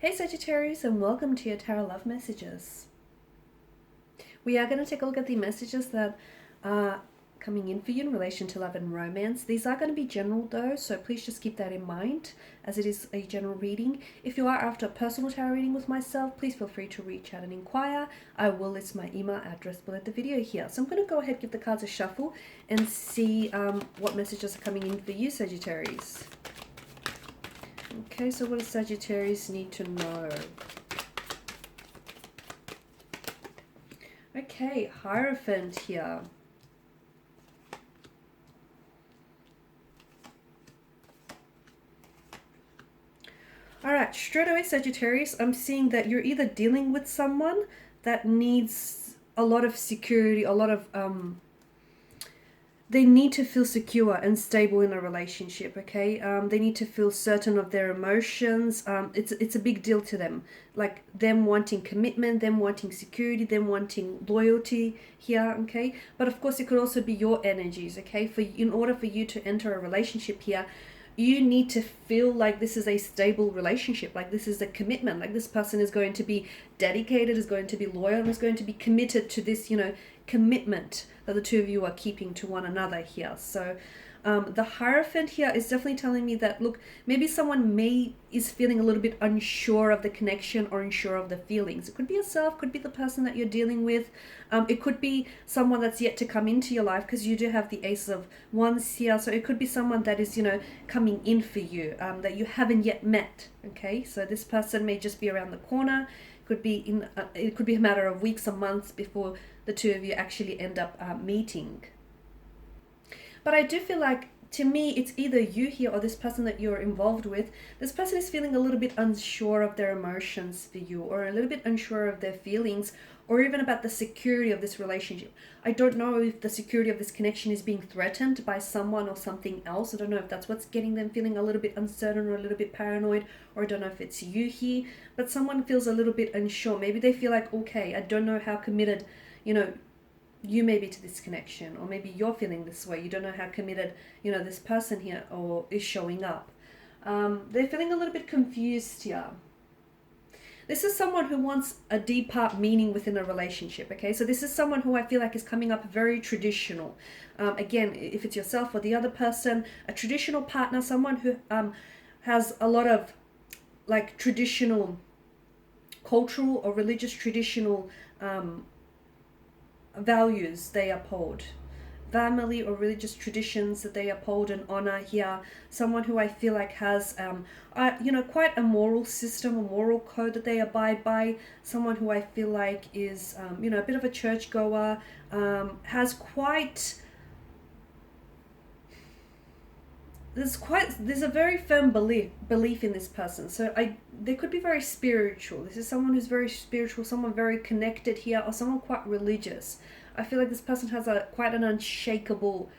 Hey Sagittarius, and welcome to your Tarot Love Messages. We are going to take a look at the messages that are coming in for you in relation to love and romance. These are going to be general though, so please just keep that in mind as it is a general reading. If you are after a personal tarot reading with myself, please feel free to reach out and inquire. I will list my email address below the video here. So I'm going to go ahead, give the cards a shuffle and see what messages are coming in for you, Sagittarius. Okay, so what does Sagittarius need to know? Okay, Hierophant here. Alright, straight away Sagittarius, I'm seeing that you're either dealing with someone that needs a lot of security, a lot of they need to feel secure and stable in a relationship, okay? They need to feel certain of their emotions. It's a big deal to them. Like them wanting commitment, them wanting security, them wanting loyalty here, okay? But of course, it could also be your energies, okay? In order for you to enter a relationship here, you need to feel like this is a stable relationship, like this is a commitment, like this person is going to be dedicated, is going to be loyal, and is going to be committed to this, commitment that the two of you are keeping to one another here. So the Hierophant here is definitely telling me that, look, maybe someone is feeling a little bit unsure of the connection or unsure of the feelings. It could be yourself, could be the person that you're dealing with. It could be someone that's yet to come into your life, because you do have the Ace of Wands here. So it could be someone that is, coming in for you, that you haven't yet met. Okay, so this person may just be around the corner. It could be a matter of weeks or months before the two of you actually end up meeting. But I do feel like, to me, it's either you here or this person that you're involved with. This person is feeling a little bit unsure of their emotions for you, or a little bit unsure of their feelings, or even about the security of this relationship. I don't know if the security of this connection is being threatened by someone or something else. I don't know if that's what's getting them feeling a little bit uncertain or a little bit paranoid, or I don't know if it's you here, but someone feels a little bit unsure. Maybe they feel like, okay, I don't know how committed, you may be to this connection, or maybe you're feeling this way. You don't know how committed, this person here or is showing up. They're feeling a little bit confused here. This is someone who wants a deeper meaning within a relationship, okay? So this is someone who I feel like is coming up very traditional. Again, if it's yourself or the other person, a traditional partner, someone who has a lot of like traditional, cultural or religious traditional values they uphold, family or religious traditions that they uphold and honor here. Someone who I feel like has quite a moral system, a moral code that they abide by. Someone who I feel like is a bit of a churchgoer, has quite there's a very firm belief in this person. So they could be very spiritual. This is someone who's very spiritual, someone very connected here, or someone quite religious. I feel like this person has quite an unshakable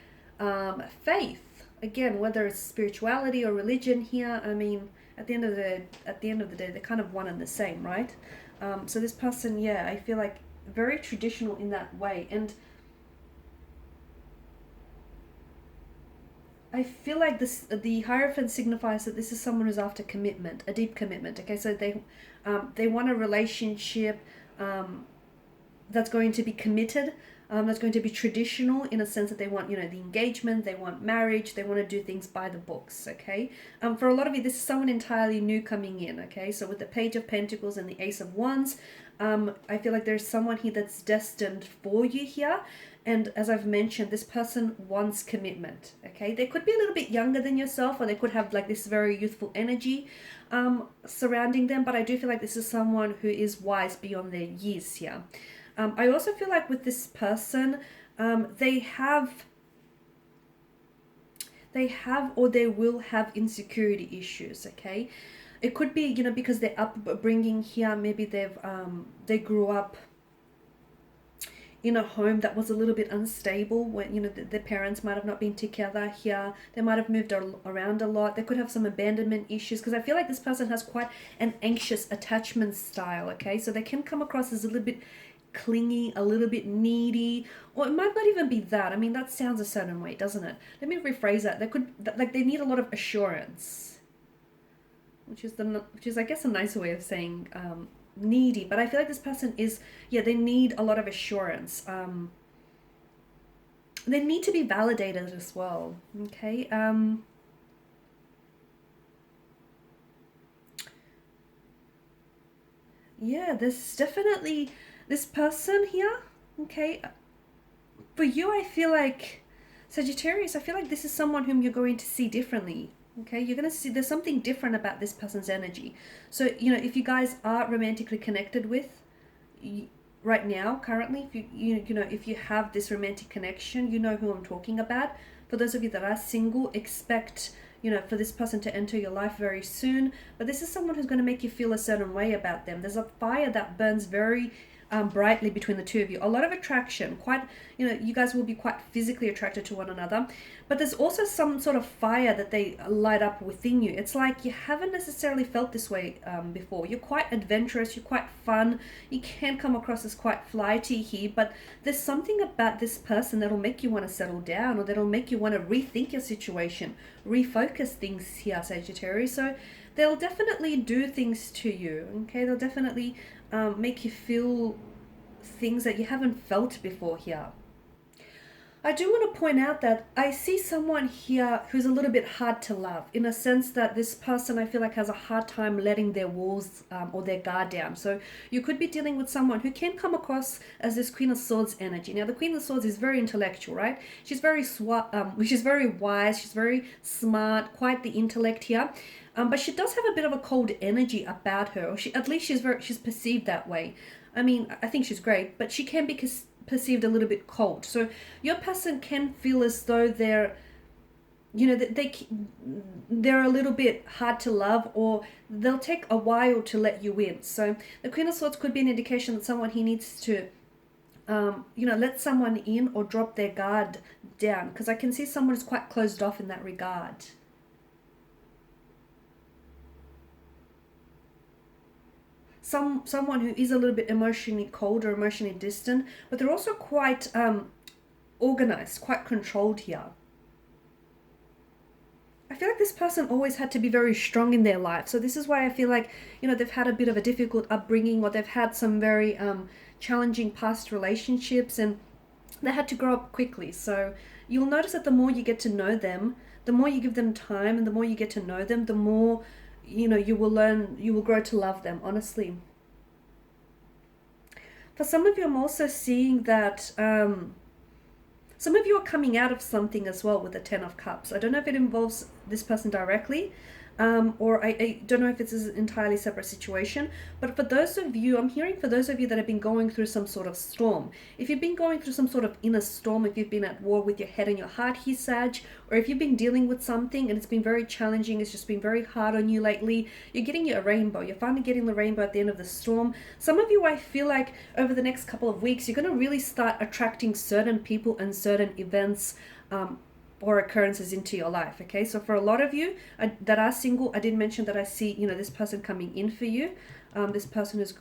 faith. Again, whether it's spirituality or religion here, I mean, at the end of the day, they're kind of one and the same, right? So this person, yeah, I feel like very traditional in that way. And I feel like the Hierophant signifies that this is someone who's after commitment, a deep commitment. Okay, so they want a relationship that's going to be committed, that's going to be traditional in a sense that they want, the engagement, they want marriage, they want to do things by the books. Okay, for a lot of you, this is someone entirely new coming in. Okay, so with the Page of Pentacles and the Ace of Wands, I feel like there's someone here that's destined for you here. And as I've mentioned, this person wants commitment, okay? They could be a little bit younger than yourself, or they could have like this very youthful energy surrounding them. But I do feel like this is someone who is wise beyond their years here. I also feel like with this person, they have or they will have insecurity issues, okay? It could be, because their upbringing here, maybe they grew up in a home that was a little bit unstable, when their parents might have not been together here. They might have moved around a lot. They could have some abandonment issues, because I feel like this person has quite an anxious attachment style. Okay, so they can come across as a little bit clingy, a little bit needy, or it might not even be that. I mean, that sounds a certain way, doesn't it? Let me rephrase that. They need a lot of assurance. which is I guess a nicer way of saying needy. But I feel like this person is, yeah, they need a lot of assurance. They need to be validated as well. Okay. Yeah, there's definitely this person here. Okay. For you, I feel like Sagittarius, I feel like this is someone whom you're going to see differently. Okay, you're going to see there's something different about this person's energy. So, if you guys are romantically connected with right now, currently, if if you have this romantic connection, you know who I'm talking about. For those of you that are single, expect for this person to enter your life very soon. But this is someone who's going to make you feel a certain way about them. There's a fire that burns very brightly between the two of you. A lot of attraction, quite, you guys will be quite physically attracted to one another, but there's also some sort of fire that they light up within you. It's like you haven't necessarily felt this way before. You're quite adventurous, you're quite fun, you can come across as quite flighty here, but there's something about this person that'll make you want to settle down, or that'll make you want to rethink your situation, refocus things here, Sagittarius. So they'll definitely do things to you, okay? They'll definitely make you feel things that you haven't felt before here. I do want to point out that I see someone here who's a little bit hard to love, in a sense that this person I feel like has a hard time letting their walls or their guard down. So you could be dealing with someone who can come across as this Queen of Swords energy. Now the Queen of Swords is very intellectual, right? She's very she's very wise, she's very smart, quite the intellect here. But she does have a bit of a cold energy about her, or at least she's perceived that way. I mean, I think she's great, but she can be perceived a little bit cold. So your person can feel as though they're a little bit hard to love, or they'll take a while to let you in. So the Queen of Swords could be an indication that someone he needs to let someone in or drop their guard down, because I can see someone who's quite closed off in that regard. Someone who is a little bit emotionally cold or emotionally distant, but they're also quite organized, quite controlled here. I feel like this person always had to be very strong in their life. So this is why I feel like, they've had a bit of a difficult upbringing, or they've had some very challenging past relationships, and they had to grow up quickly. So you'll notice that the more you get to know them, the more you give them time, and the more you get to know them, the more you will grow to love them, honestly. For some of you, I'm also seeing that some of you are coming out of something as well with the Ten of Cups. I don't know if it involves this person directly, or I don't know if it's an entirely separate situation. But for those of you, I'm hearing for those of you that have been going through some sort of storm. If you've been going through some sort of inner storm, if you've been at war with your head and your heart here, Sag, or if you've been dealing with something and it's been very challenging, it's just been very hard on you lately, you're getting your rainbow. You're finally getting the rainbow at the end of the storm. Some of you, I feel like over the next couple of weeks, you're going to really start attracting certain people and certain events or occurrences into your life. Okay, so for a lot of you that are single, I did mention that I see this person coming in for you. This person is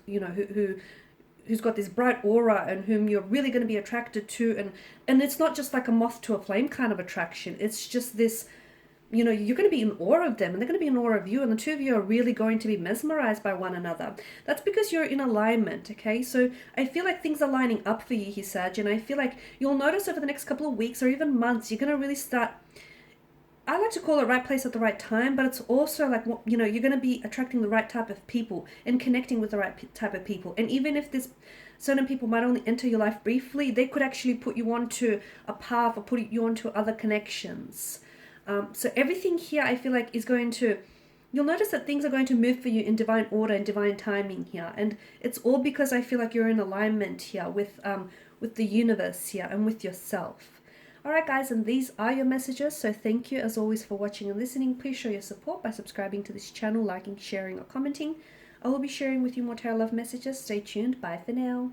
who's got this bright aura and whom you're really going to be attracted to, and it's not just like a moth to a flame kind of attraction. It's just this, you're going to be in awe of them, and they're going to be in awe of you, and the two of you are really going to be mesmerized by one another. That's because you're in alignment, okay? So I feel like things are lining up for you here, Sag, and I feel like you'll notice over the next couple of weeks or even months, you're going to really start, I like to call it right place at the right time, but it's also like, you're going to be attracting the right type of people and connecting with the right type of people. And even if this certain people might only enter your life briefly, they could actually put you onto a path or put you onto other connections. So everything here, I feel like, is going to, you'll notice that things are going to move for you in divine order and divine timing here. And it's all because I feel like you're in alignment here with the universe here and with yourself. All right, guys, and these are your messages. So thank you, as always, for watching and listening. Please show your support by subscribing to this channel, liking, sharing, or commenting. I will be sharing with you more tarot love messages. Stay tuned. Bye for now.